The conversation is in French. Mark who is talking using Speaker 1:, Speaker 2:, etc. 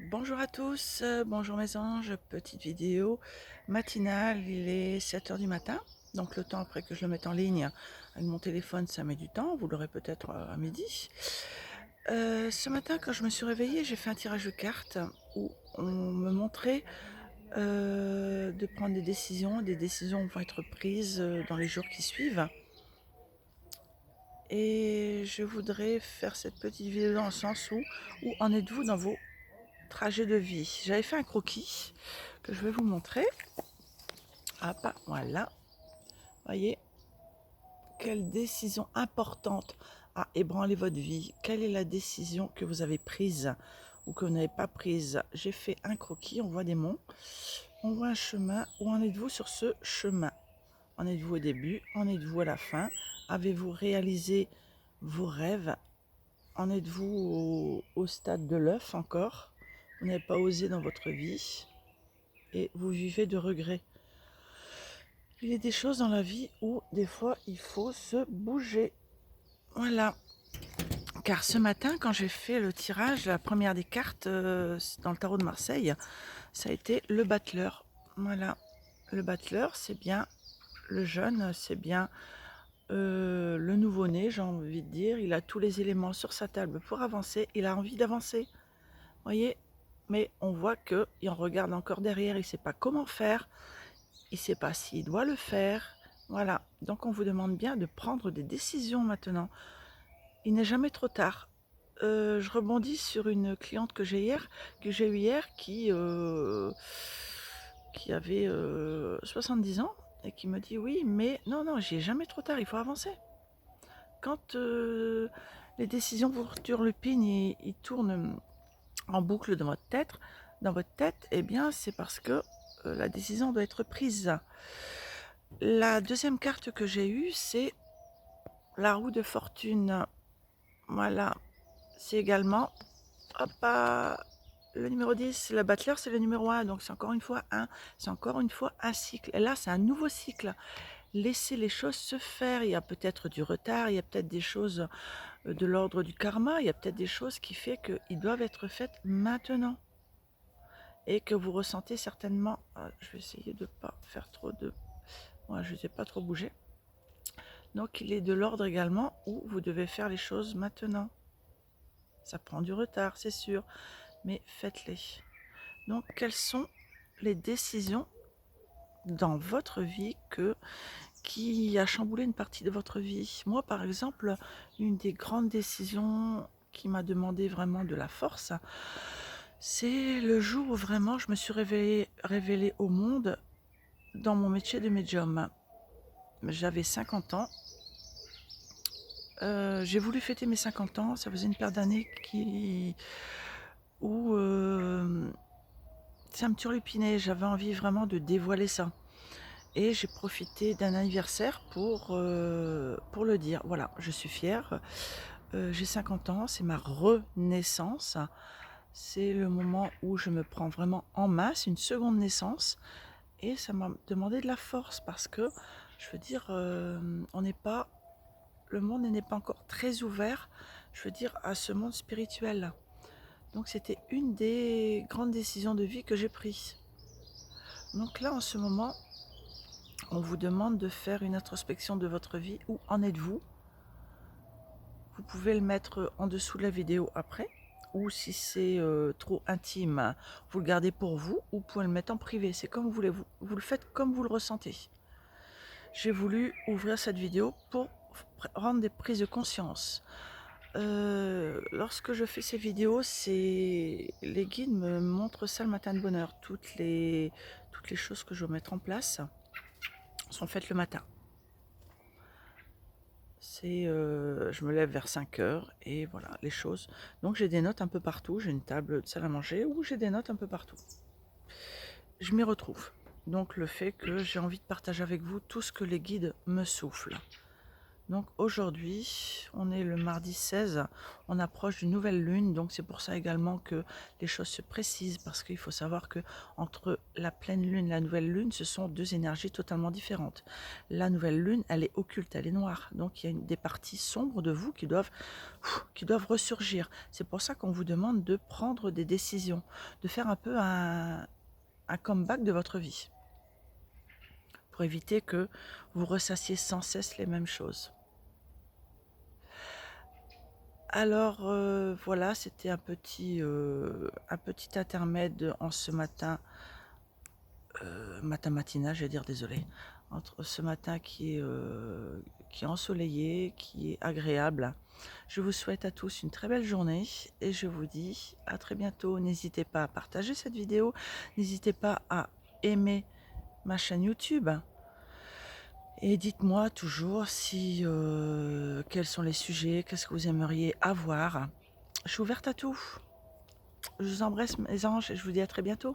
Speaker 1: Bonjour à tous, bonjour mes anges, petite vidéo matinale, il est 7 heures du matin, donc le temps après que je le mette en ligne avec mon téléphone ça met du temps, vous l'aurez peut-être à midi. Ce matin quand je me suis réveillée, j'ai fait un tirage de cartes où on me montrait de prendre des décisions vont être prises dans les jours qui suivent. Et je voudrais faire cette petite vidéo dans le sens où en êtes-vous dans vos trajets de vie. J'avais fait un croquis que je vais vous montrer. Hop, voilà. Voyez, quelle décision importante a ébranlé votre vie. Quelle est la décision que vous avez prise ou que vous n'avez pas prise? J'ai fait un croquis, on voit des monts, on voit un chemin. Où en êtes-vous sur ce chemin? En êtes-vous au début? En êtes-vous à la fin? Avez-vous réalisé vos rêves? En êtes-vous au stade de l'œuf encore? Vous n'avez pas osé dans votre vie et vous vivez de regrets. Il y a des choses dans la vie où des fois il faut se bouger. Voilà. Car ce matin, quand j'ai fait le tirage, la première des cartes dans le tarot de Marseille, ça a été le battleur. Voilà. Le battleur, c'est bien le jeune, c'est bien le nouveau-né, j'ai envie de dire. Il a tous les éléments sur sa table pour avancer. Il a envie d'avancer. Voyez, mais on voit qu'il regarde encore derrière, il ne sait pas comment faire, il ne sait pas s'il doit le faire. Voilà, donc on vous demande bien de prendre des décisions maintenant. Il n'est jamais trop tard. Je rebondis sur une cliente que j'ai eu hier, qui avait 70 ans et qui me dit oui, mais non, non, j'ai jamais trop tard, il faut avancer. Quand les décisions vous turlupinent et ils tournent en boucle dans votre tête, eh bien c'est parce que la décision doit être prise. La deuxième carte que j'ai eue, c'est la roue de fortune. Voilà, c'est également hop, le numéro 10, le battleur c'est le numéro 1, donc c'est encore une fois un cycle. Et là c'est un nouveau cycle. Laissez les choses se faire, il y a peut-être du retard, il y a peut-être des choses de l'ordre du karma, il y a peut-être des choses qui fait qu'ils doivent être faites maintenant. Et que vous ressentez certainement, je vais essayer de ne pas faire trop de... Moi, je ne sais pas trop bouger. Donc il est de l'ordre également où vous devez faire les choses maintenant. Ça prend du retard, c'est sûr, mais faites-les. Donc quelles sont les décisions dans votre vie qui a chamboulé une partie de votre vie? Moi, par exemple, une des grandes décisions qui m'a demandé vraiment de la force, c'est le jour où vraiment je me suis révélée au monde dans mon métier de médium. J'avais 50 ans. J'ai voulu fêter mes 50 ans. Ça faisait une paire d'années où ça me turlupinait. J'avais envie vraiment de dévoiler ça. Et j'ai profité d'un anniversaire pour le dire. Voilà, je suis fière. J'ai 50 ans, c'est ma renaissance. C'est le moment où je me prends vraiment en main. C'est une seconde naissance. Et ça m'a demandé de la force parce que, je veux dire, on n'est pas... Le monde n'est pas encore très ouvert, je veux dire, à ce monde spirituel. Donc c'était une des grandes décisions de vie que j'ai prises. Donc là, en ce moment, on vous demande de faire une introspection de votre vie. Où en êtes-vous? Vous pouvez le mettre en dessous de la vidéo après. Ou si c'est trop intime, vous le gardez pour vous. Ou vous pouvez le mettre en privé. C'est comme vous voulez. Vous le faites comme vous le ressentez. J'ai voulu ouvrir cette vidéo pour rendre des prises de conscience. Lorsque je fais ces vidéos, les guides me montrent ça le matin de bonne heure. Toutes les choses que je dois mettre en place sont faites le matin. Je me lève vers 5 heures et voilà les choses. Donc j'ai des notes un peu partout. J'ai une table de salle à manger où j'ai des notes un peu partout. Je m'y retrouve. Donc le fait que j'ai envie de partager avec vous tout ce que les guides me soufflent. Donc aujourd'hui, on est le mardi 16, on approche d'une nouvelle lune, donc c'est pour ça également que les choses se précisent, parce qu'il faut savoir que entre la pleine lune et la nouvelle lune, ce sont deux énergies totalement différentes. La nouvelle lune, elle est occulte, elle est noire, donc il y a des parties sombres de vous qui doivent ressurgir. C'est pour ça qu'on vous demande de prendre des décisions, de faire un peu un comeback de votre vie, pour éviter que vous ressassiez sans cesse les mêmes choses. Alors voilà, c'était un petit intermède en ce matin matinal, je vais dire, désolé, entre ce matin qui est ensoleillé, qui est agréable. Je vous souhaite à tous une très belle journée et je vous dis à très bientôt. N'hésitez pas à partager cette vidéo, n'hésitez pas à aimer ma chaîne YouTube. Et dites-moi toujours si quels sont les sujets, qu'est-ce que vous aimeriez avoir. Je suis ouverte à tout. Je vous embrasse mes anges et je vous dis à très bientôt.